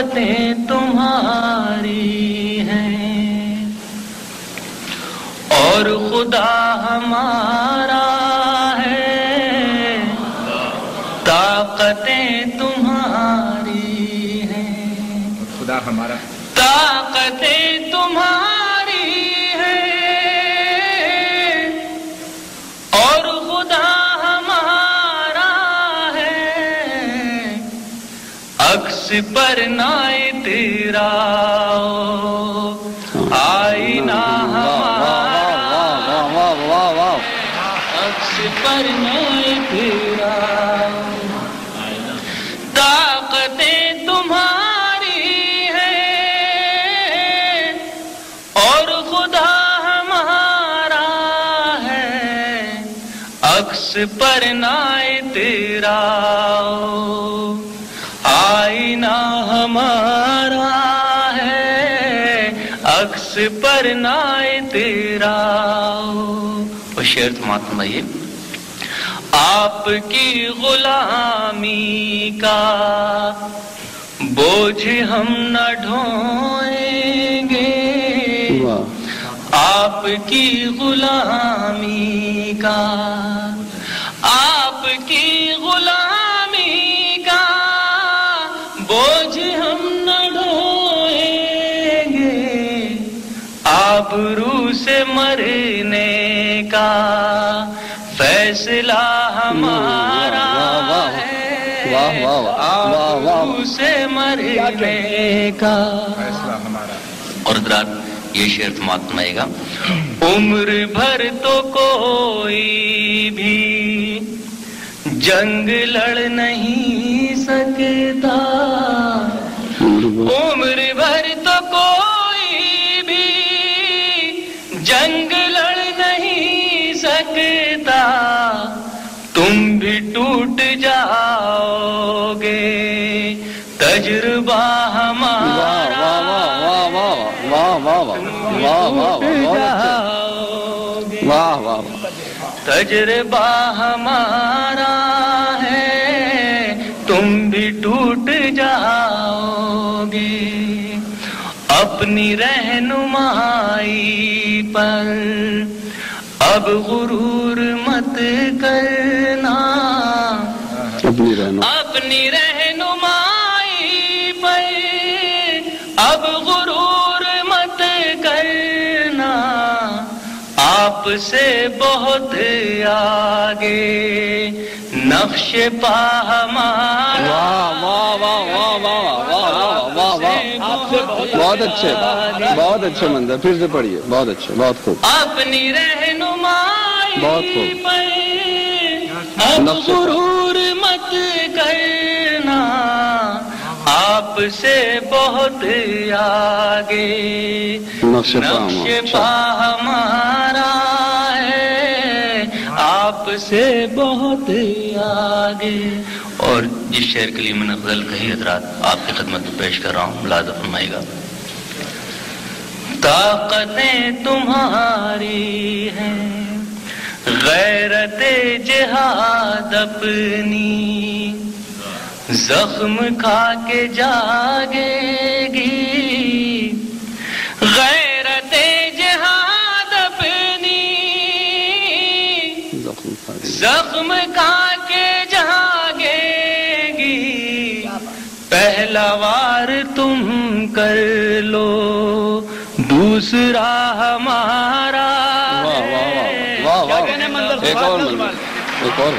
طاقتیں تمہاری ہیں اور خدا ہمارا ہے، طاقتیں تمہاری ہیں، خدا ہمارا، طاقتیں تمہاری ہیں اور خدا ہمارا ہے، عکس پر نہ تیرا آئینہ ہمارا، عکس پر نہ تیرا، طاقتیں تمہاری ہیں اور خدا ہمارا ہے، عکس پر نہ تیرا آئینہ ہمارا ہے، عکس پر نہ تیرا۔ وہ شعر سماعت فرمائیے۔ آپ کی غلامی کا بوجھ ہم نہ ڈھوئیں گے، آپ کی غلامی کا، آپ کی غلامی کا بوجھ ہم نہ ڈھوئیں گے، آبرو سے مرنے کا فیصلہ ہمارا ہے، آبرو سے مرنے کا فیصلہ ہمارا۔ اور حضرات یہ شعر سماعت فرمائے گا۔ عمر بھر تو کوئی بھی جنگ لڑ نہیں سکتا، عمر بھر تو کوئی بھی جنگ لڑ نہیں سکتا، تم بھی ٹوٹ جاؤ گے تجربہ ہمارا، تجربہ ہمارا ہے، تم بھی ٹوٹ جاؤ گے، اپنی رہنمائی پر اب غرور مت کرنا، اپنی رہنمائی پر اب غرور مت کرنا، آپ سے بہت آگے نقش پا ہمارا، بہت اچھے، بہت اچھے منظر، پھر سے پڑھیے، بہت اچھے، بہت خوب، اپنی رہنمائی بہت خوب، پر اب غرور مت کرنا، آپ سے بہت آگے نقش پا ہمارا ہے، آپ سے بہت آگے۔ اور جس شعر کے لیے میں نے غزل کہی حضرات آپ کی خدمت میں پیش کر رہا ہوں، ملاحظہ فرمائیے گا۔ طاقتیں تمہاری ہیں، غیرت جہاد اپنی زخم کھا کے جاگے گی، غیرت جہاد اپنی زخم کھا کے جاگے گی، پہلا وار تم کر لو دوسرا ہمارا ہے۔ ایک اور